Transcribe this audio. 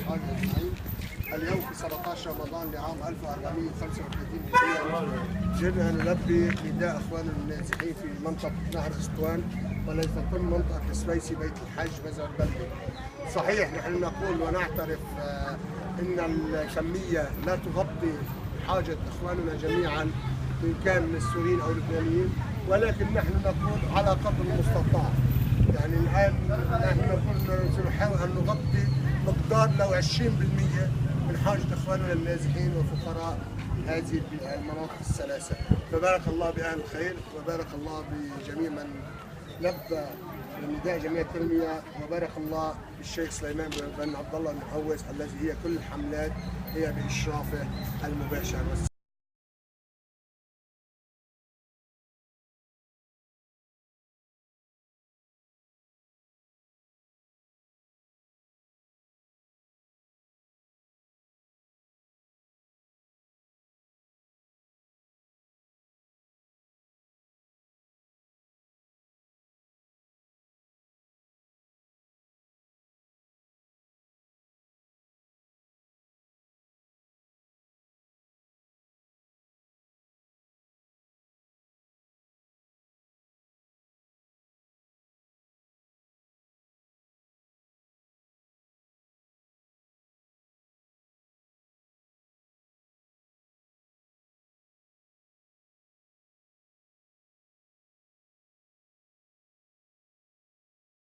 الحاج اجمعين. اليوم في 17 رمضان لعام 1435 هجرية جئنا نلبي نداء اخواننا النازحين في منطقه نهر اسطوان وليس كل منطقه السويسي بيت الحج بزر البلدي. صحيح نحن نقول ونعترف ان الكميه لا تغطي حاجه اخواننا جميعا ان كان من السوريين او اللبنانيين، ولكن نحن نقول على قدر المستطاع. يعني الان نحن نقول سنحاول ان نغطي مقدار لو 20% من حاجه اخواننا النازحين وفقراء هذه المناطق الثلاثه. فبارك الله باهل الخير وبارك الله بجميع من لبى نداء جمعيه التنميه، وبارك الله بالشيخ سليمان بن عبد الله المحوز الذي هي كل الحملات هي باشرافه المباشر.